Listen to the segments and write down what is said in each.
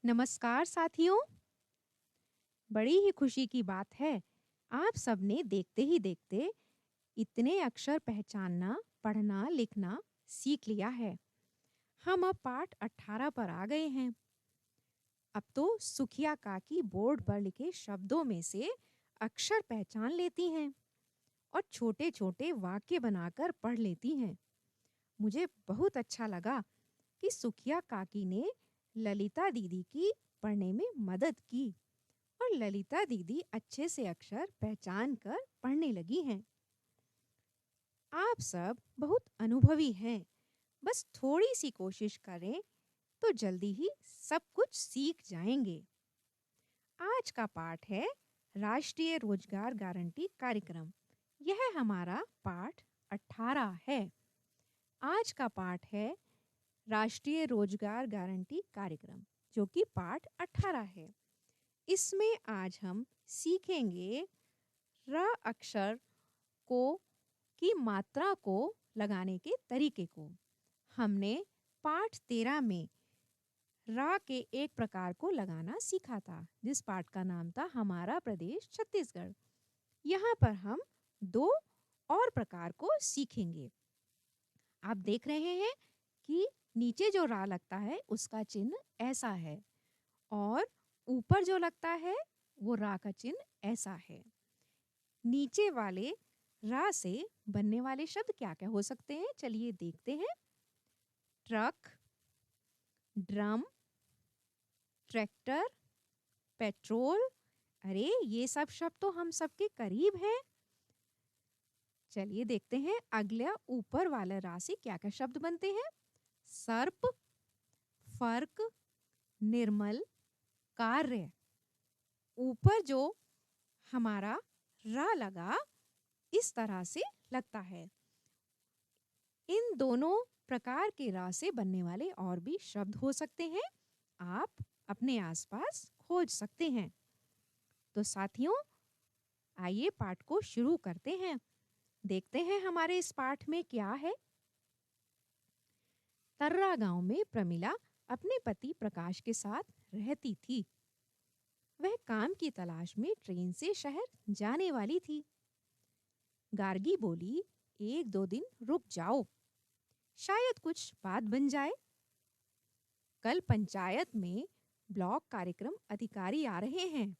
नमस्कार साथियों। बड़ी ही खुशी की बात है, आप सबने देखते ही देखते इतने अक्षर पहचानना, पढ़ना, लिखना सीख लिया है। हम अब पाठ 18 पर आ गए हैं। अब तो सुखिया काकी बोर्ड पर लिखे शब्दों में से अक्षर पहचान लेती हैं और छोटे-छोटे वाक्य बनाकर पढ़ लेती हैं। मुझे बहुत अच्छा लगा कि सुखिया काकी ने ललिता दीदी की पढ़ने में मदद की और ललिता दीदी अच्छे से अक्षर पहचान कर पढ़ने लगी हैं। आप सब बहुत अनुभवी हैं। बस थोड़ी सी कोशिश करें तो जल्दी ही सब कुछ सीख जाएंगे। आज का पाठ है राष्ट्रीय रोजगार गारंटी कार्यक्रम। यह हमारा पाठ 18 है। आज का पाठ है राष्ट्रीय रोजगार गारंटी कार्यक्रम, जो कि पाठ 18 है। इसमें आज हम सीखेंगे र अक्षर को की मात्रा को लगाने के तरीके को। हमने पाठ 13 में रा के एक प्रकार को लगाना सीखा था, जिस पाठ का नाम था हमारा प्रदेश छत्तीसगढ़। यहाँ पर हम दो और प्रकार को सीखेंगे। आप देख रहे हैं कि नीचे जो रा लगता है उसका चिन्ह ऐसा है और ऊपर जो लगता है वो रा का चिन्ह ऐसा है। नीचे वाले रा से बनने वाले शब्द क्या क्या हो सकते हैं, चलिए देखते हैं। Truck, drum, tractor, petrol. अरे ये सब शब्द तो हम सबके करीब हैं। चलिए देखते हैं अगला ऊपर वाले रा से क्या क्या शब्द बनते हैं। सर्प, फर्क, निर्मल, कार्य। ऊपर जो हमारा रा लगा इस तरह से लगता है। इन दोनों प्रकार के रा से बनने वाले और भी शब्द हो सकते हैं, आप अपने आसपास खोज सकते हैं। तो साथियों, आइए पाठ को शुरू करते हैं। देखते हैं हमारे इस पाठ में क्या है। तर्रा गांव में प्रमिला अपने पति प्रकाश के साथ रहती थी। वह काम की तलाश में ट्रेन से शहर जाने वाली थी। गार्गी बोली, एक दो दिन रुक जाओ, शायद कुछ बात बन जाए। कल पंचायत में ब्लॉक कार्यक्रम अधिकारी आ रहे हैं।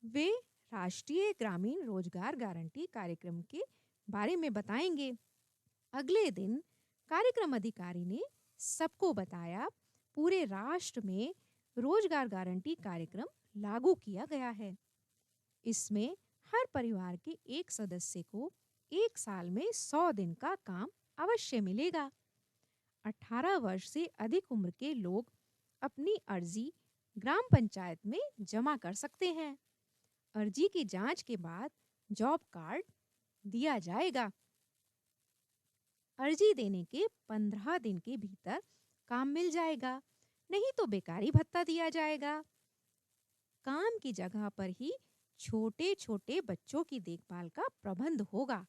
वे राष्ट्रीय ग्रामीण रोजगार गारंटी कार्यक्रम के बारे में बताएंगे। अगले दिन कार्यक्रम अधिकारी ने सबको बताया, पूरे राष्ट्र में रोजगार गारंटी कार्यक्रम लागू किया गया है। इसमें हर परिवार के एक सदस्य को एक साल में 100 दिन का काम अवश्य मिलेगा। 18 वर्ष से अधिक उम्र के लोग अपनी अर्जी ग्राम पंचायत में जमा कर सकते हैं। अर्जी की जांच के बाद जॉब कार्ड दिया जाएगा। अर्जी देने के 15 दिन के भीतर काम मिल जाएगा, नहीं तो बेकारी भत्ता दिया जाएगा। काम की जगह पर ही छोटे-छोटे बच्चों की देखभाल का प्रबंध होगा।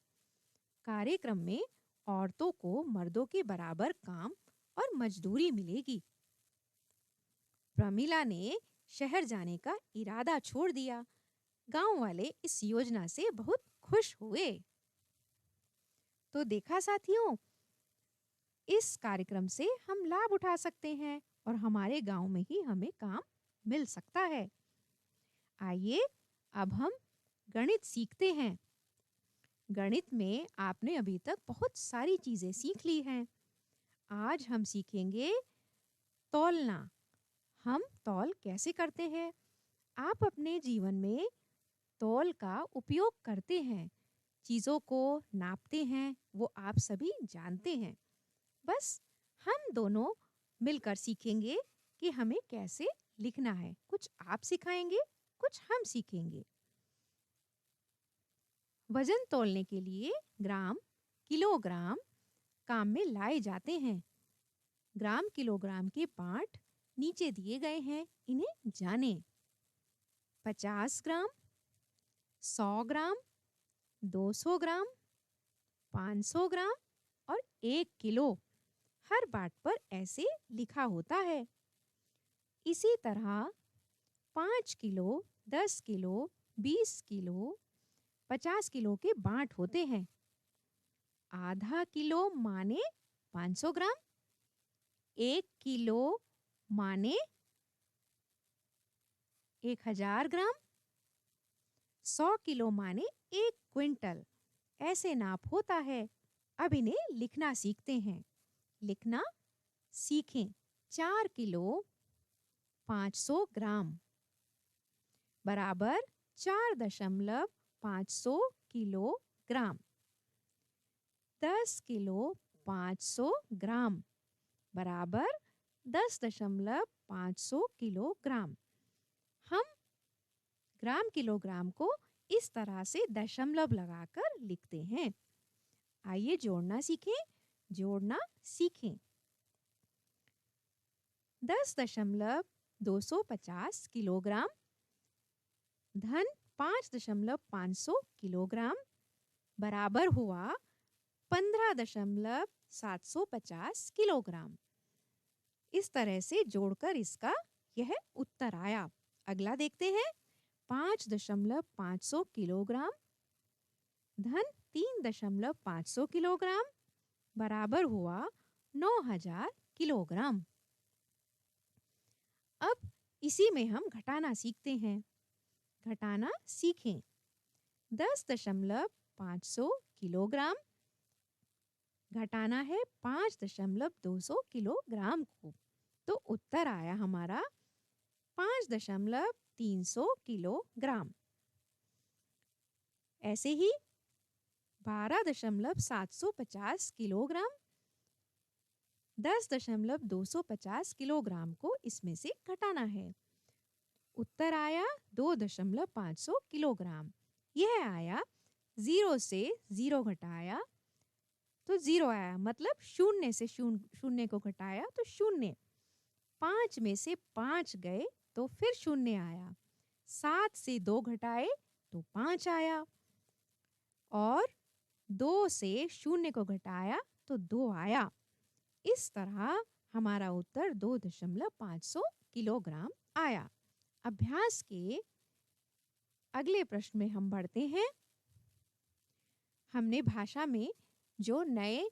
कार्यक्रम में औरतों को मर्दों के बराबर काम और मजदूरी मिलेगी। प्रमिला ने शहर जाने का इरादा छोड़ दिया। गांव वाले इस योजना से बहुत खुश हुए। तो देखा साथियों, इस कार्यक्रम से हम लाभ उठा सकते हैं और हमारे गांव में ही हमें काम मिल सकता है। आइए अब हम गणित सीखते हैं। गणित में आपने अभी तक बहुत सारी चीजें सीख ली हैं। आज हम सीखेंगे तौलना। हम तौल कैसे करते हैं? आप अपने जीवन में तौल का उपयोग करते हैं, चीज़ों को नापते हैं, वो आप सभी जानते हैं। बस हम दोनों मिलकर सीखेंगे कि हमें कैसे लिखना है। कुछ आप सिखाएंगे, कुछ हम सीखेंगे। वजन तौलने के लिए ग्राम, किलोग्राम काम में लाए जाते हैं। ग्राम किलोग्राम के पाठ नीचे दिए गए हैं, इन्हें जानें। 50 ग्राम, 100 ग्राम, 200 ग्राम, 500 ग्राम और 1 किलो। हर बाट पर ऐसे लिखा होता है। इसी तरह 5 किलो, 10 किलो, 20 किलो, 50 किलो के बांट होते हैं। आधा किलो माने 500 ग्राम, 1 किलो माने 1000 ग्राम, 100 किलो माने 1 क्विंटल। ऐसे नाप होता है। अब इन्हें लिखना सीखते हैं। लिखना सीखें। 4 किलो 500 ग्राम बराबर 4,500 किलोग्राम। 10 किलो 500 ग्राम बराबर 10,500 किलोग्राम। हम ग्राम किलोग्राम को इस तरह से दशमलव लगाकर लिखते हैं। आइए जोड़ना सीखें। जोड़ना सीखें। 10,250 किलोग्राम धन 5,500 किलोग्राम बराबर हुआ 15,750 किलोग्राम। इस तरह से जोड़कर इसका यह उत्तर आया। अगला देखते हैं। 5,500 किलोग्राम धन 3,500 किलोग्राम बराबर हुआ 9,000 किलोग्राम। अब इसी में हम घटाना सीखते हैं। घटाना सीखें। 10,500 किलोग्राम घटाना है 5,200 किलोग्राम को, तो उत्तर आया हमारा 5,300 किलोग्राम। ऐसे ही 12,750 किलोग्राम 10,250 किलोग्राम को इसमें से घटाना है। उत्तर आया 2,500 किलोग्राम। यह आया 0 से 0 घटाया तो 0 आया, मतलब शून्य से शून्य को घटाया तो शून्य। 5 में से 5 गए तो फिर शून्य आया। 7 से 2 घटाए तो 5 आया और 2 से शून्य को घटाया तो 2 आया। इस तरह हमारा उत्तर 2,500 किलोग्राम आया। अभ्यास के अगले प्रश्न में हम बढ़ते हैं। हमने भाषा में जो नए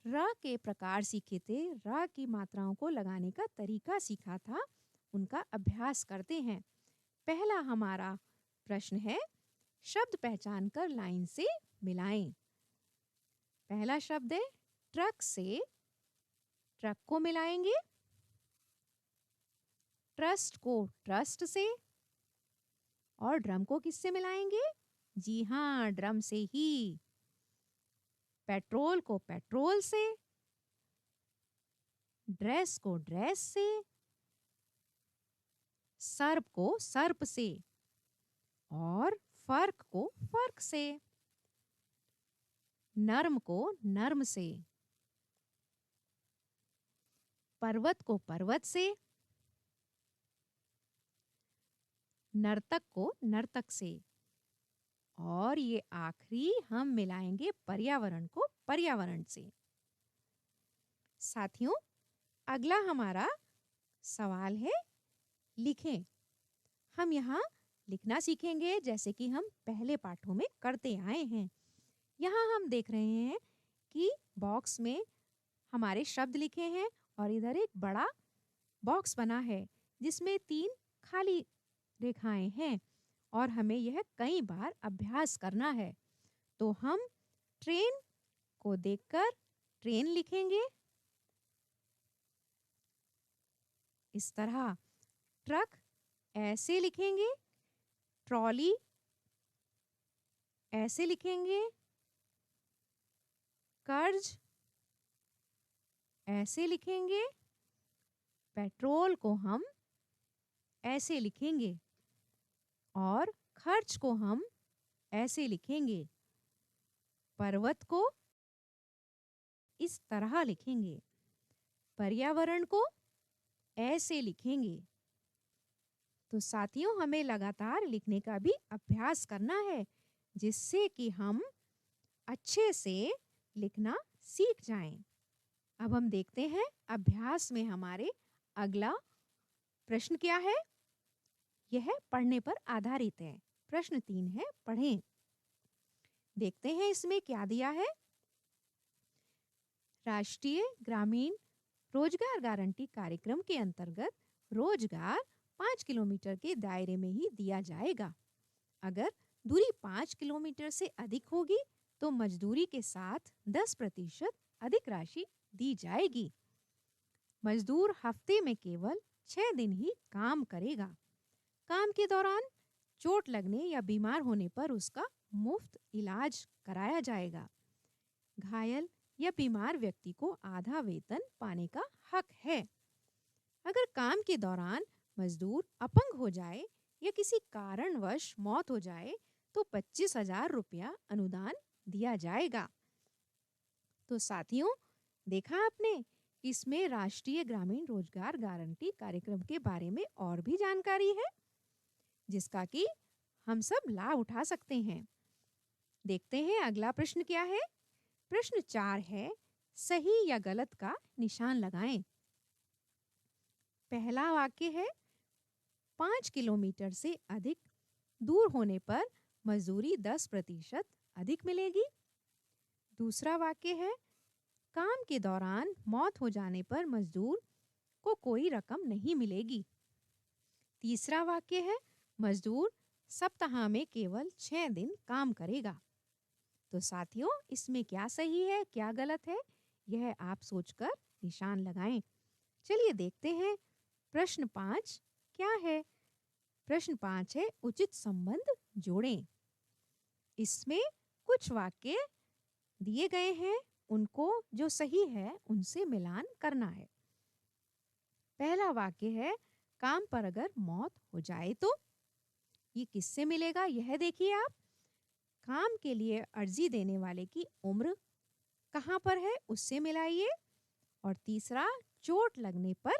र के प्रकार सीखे थे, र की मात्राओं को लगाने का तरीका सीखा था, उनका अभ्यास करते हैं। पहला हमारा प्रश्न है, शब्द पहचान कर लाइन से मिलाएं। पहला शब्द है ट्रक से, ट्रक को मिलाएंगे। ट्रस्ट को ट्रस्ट से और ड्रम को किससे मिलाएंगे? जी हाँ, ड्रम से ही। पेट्रोल को पेट्रोल से, ड्रेस को ड्रेस से, सर्प को सर्प से और फर्क को फर्क से, नर्म को नर्म से, पर्वत को पर्वत से, नर्तक को नर्तक से और ये आखिरी हम मिलाएंगे पर्यावरण को पर्यावरण से। साथियों, अगला हमारा सवाल है, लिखें। हम यहाँ लिखना सीखेंगे जैसे कि हम पहले पाठों में करते आए हैं। यहाँ हम देख रहे हैं कि बॉक्स में हमारे शब्द लिखे हैं और इधर एक बड़ा बॉक्स बना है जिसमें 3 खाली रेखाएं हैं और हमें यह कई बार अभ्यास करना है। तो हम ट्रेन को देखकर ट्रेन लिखेंगे इस तरह। ट्रक ऐसे लिखेंगे, ट्रॉली ऐसे लिखेंगे, कर्ज ऐसे लिखेंगे, पेट्रोल को हम ऐसे लिखेंगे और खर्च को हम ऐसे लिखेंगे। पर्वत को इस तरह लिखेंगे। पर्यावरण को ऐसे लिखेंगे। तो साथियों, हमें लगातार लिखने का भी अभ्यास करना है जिससे कि हम अच्छे से लिखना सीख जाएं। अब हम देखते हैं अभ्यास में हमारे अगला प्रश्न क्या है? यह पढ़ने पर आधारित है। प्रश्न 3 है, पढ़ें। देखते हैं इसमें क्या दिया है। राष्ट्रीय ग्रामीण रोजगार गारंटी कार्यक्रम के अंतर्गत रोजगार 5 किलोमीटर के दायरे में ही दिया जाएगा। अगर दूरी 5 किलोमीटर से अधिक होगी तो मजदूरी के साथ 10% अधिक राशि दी जाएगी। मजदूर हफ्ते में केवल 6 दिन ही काम करेगा। काम के दौरान चोट लगने या बीमार होने पर उसका मुफ्त इलाज कराया जाएगा। घायल या बीमार व्यक्ति को आधा वेतन पाने का हक है। अगर काम के दौरान मजदूर अपंग हो जाए या किसी कारणवश मौत हो जाए तो 25,000 रुपया अनुदान दिया जाएगा। तो साथियों, देखा आपने, इसमें राष्ट्रीय ग्रामीण रोजगार गारंटी कार्यक्रम के बारे में और भी जानकारी है जिसका कि हम सब लाभ उठा सकते हैं। देखते हैं अगला प्रश्न क्या है। प्रश्न 4 है, सही या गलत का निशान लगाएं। पहला वाक्य है, 5 किलोमीटर से अधिक दूर होने पर मजदूरी 10% अधिक मिलेगी। दूसरा वाक्य है, काम के दौरान मौत हो जाने पर मजदूर को कोई रकम नहीं मिलेगी। तीसरा वाक्य है, मजदूर सप्ताह में केवल 6 दिन काम करेगा। तो साथियों, इसमें क्या सही है क्या गलत है, यह आप सोचकर निशान लगाएं। चलिए देखते हैं प्रश्न 5 क्या है। प्रश्न 5 है, उचित संबंध जोड़ें। इसमें कुछ वाक्य दिए गए हैं, उनको जो सही है उनसे मिलान करना है। पहला वाक्य है, काम पर अगर मौत हो जाए तो ये किससे मिलेगा, यह देखिए आप। काम के लिए अर्जी देने वाले की उम्र कहाँ पर है उससे मिलाइए। और तीसरा, चोट लगने पर,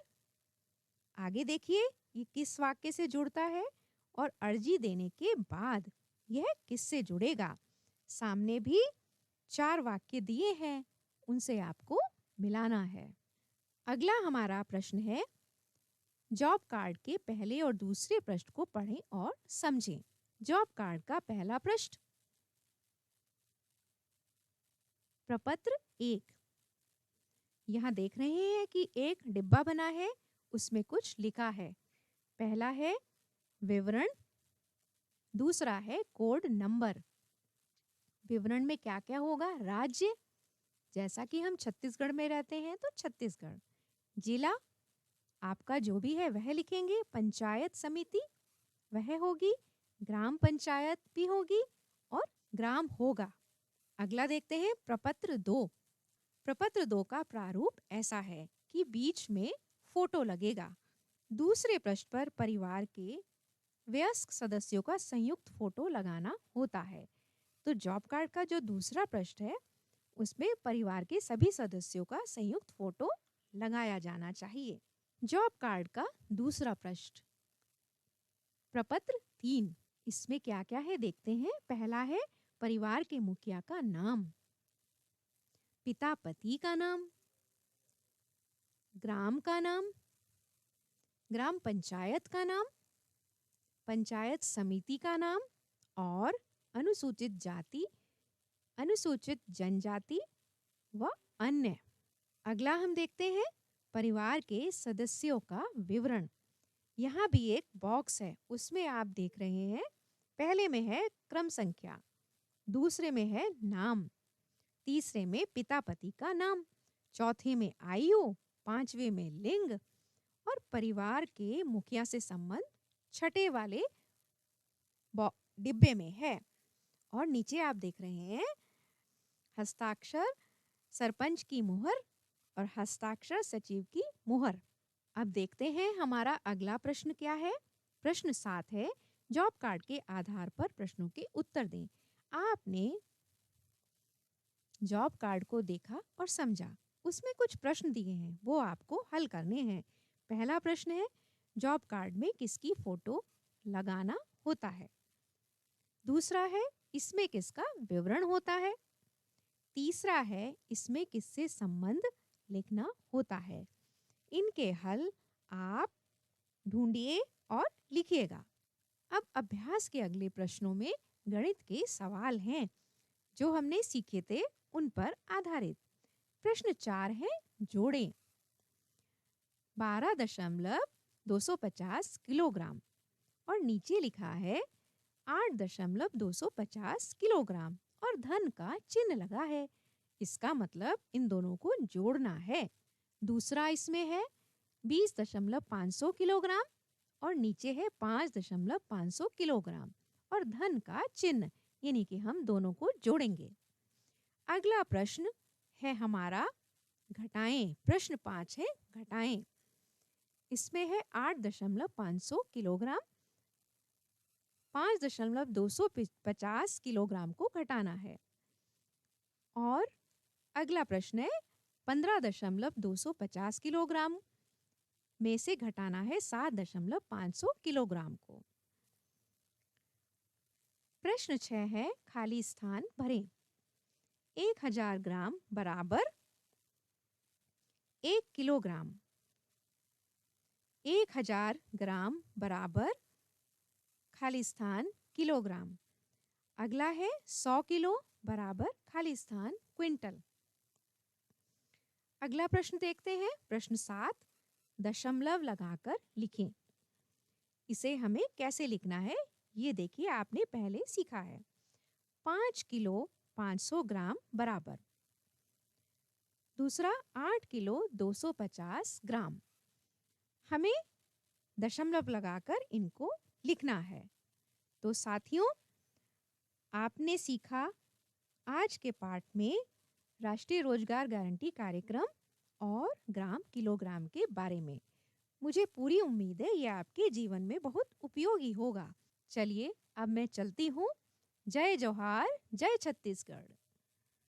आगे देखिए ये किस वाक्य से जुड़ता है। और अर्जी देने के बाद यह किससे जुड़ेगा। सामने भी 4 वाक्य दिए हैं, उनसे आपको मिलाना है। अगला हमारा प्रश्न है, जॉब कार्ड के पहले और दूसरे पृष्ठ को पढ़ें और समझें। जॉब कार्ड का पहला पृष्ठ, प्रपत्र 1। यहाँ देख रहे हैं कि एक डिब्बा बना है, उसमें कुछ लिखा है। पहला है विवरण, दूसरा है कोड नंबर। विवरण में क्या क्या होगा, राज्य, जैसा कि हम छत्तीसगढ़ में रहते हैं तो छत्तीसगढ़। जिला आपका जो भी है वह लिखेंगे। पंचायत समिति वह होगी, ग्राम पंचायत भी होगी और ग्राम होगा। अगला देखते हैं प्रपत्र 2। प्रपत्र 2 का प्रारूप ऐसा है कि बीच में फोटो लगेगा। दूसरे पृष्ठ पर परिवार के वयस्क सदस्यों का संयुक्त फोटो लगाना होता है। तो जॉब कार्ड का जो दूसरा पृष्ठ है उसमें परिवार के सभी सदस्यों का संयुक्त फोटो लगाया जाना चाहिए। जॉब कार्ड का दूसरा पृष्ठ, प्रपत्र 3। इसमें क्या क्या है देखते हैं। पहला है परिवार के मुखिया का नाम, पिता पति का नाम, ग्राम का नाम, ग्राम पंचायत का नाम, पंचायत समिति का नाम और अनुसूचित जाति, अनुसूचित जनजाति व अन्य। अगला हम देखते हैं परिवार के सदस्यों का विवरण। यहाँ भी एक बॉक्स है, उसमें आप देख रहे हैं पहले में है क्रम संख्या, दूसरे में है नाम, तीसरे में पिता पति का नाम, चौथे में आयु, पांचवे में लिंग और परिवार के मुखिया से संबंध छठे वाले डिब्बे में है। और नीचे आप देख रहे हैं हस्ताक्षर सरपंच की मुहर और हस्ताक्षर सचिव की मुहर। अब देखते हैं हमारा अगला प्रश्न क्या है। प्रश्न 7 है, जॉब कार्ड के आधार पर प्रश्नों के उत्तर दें। आपने जॉब कार्ड को देखा और समझा, उसमें कुछ प्रश्न दिए हैं, वो आपको हल करने हैं। पहला प्रश्न है, जॉब कार्ड में किसकी फोटो लगाना होता है। दूसरा है, इसमें किसका विवरण होता है। तीसरा है, इसमें किससे संबंध लिखना होता है। इनके हल आप ढूंढिए और लिखिएगा। अब अभ्यास के अगले प्रश्नों में गणित के सवाल हैं जो हमने सीखे थे उन पर आधारित। प्रश्न 4 है, जोड़ें। 12.250 किलोग्राम और नीचे लिखा है 8.250 किलोग्राम और धन का चिन्ह लगा है। इसका मतलब इन दोनों को जोड़ना है। दूसरा इसमें है 20.500 किलोग्राम और नीचे है 5.500 किलोग्राम और धन का चिन्ह, यानी कि हम दोनों को जोड़ेंगे। अगला प्रश्न है हमारा घटाएं। प्रश्न 5 है, घटाएं। इसमें है 8.500 किलोग्राम, 5.250 किलोग्राम को घटाना है। और अगला प्रश्न है 15.250 किलोग्राम में से घटाना है 7.500 किलोग्राम को। प्रश्न 6 है, खाली स्थान भरें। 1000 ग्राम बराबर 1 किलोग्राम। 1000 ग्राम बराबर खाली स्थान किलोग्राम। अगला है 100 किलो बराबर खाली स्थान क्विंटल। अगला प्रश्न देखते हैं। प्रश्न 7, दशमलव लगाकर लिखें। इसे हमें कैसे लिखना है ये देखिए, आपने पहले सीखा है। 5 किलो 500 ग्राम बराबर। दूसरा 8 किलो 250 ग्राम। हमें दशमलव लगाकर इनको लिखना है। तो साथियों, आपने सीखा आज के पाठ में राष्ट्रीय रोजगार गारंटी कार्यक्रम और ग्राम किलोग्राम के बारे में। मुझे पूरी उम्मीद है ये आपके जीवन में बहुत उपयोगी होगा। चलिए अब मैं चलती हूँ। जय जोहार, जय छत्तीसगढ़।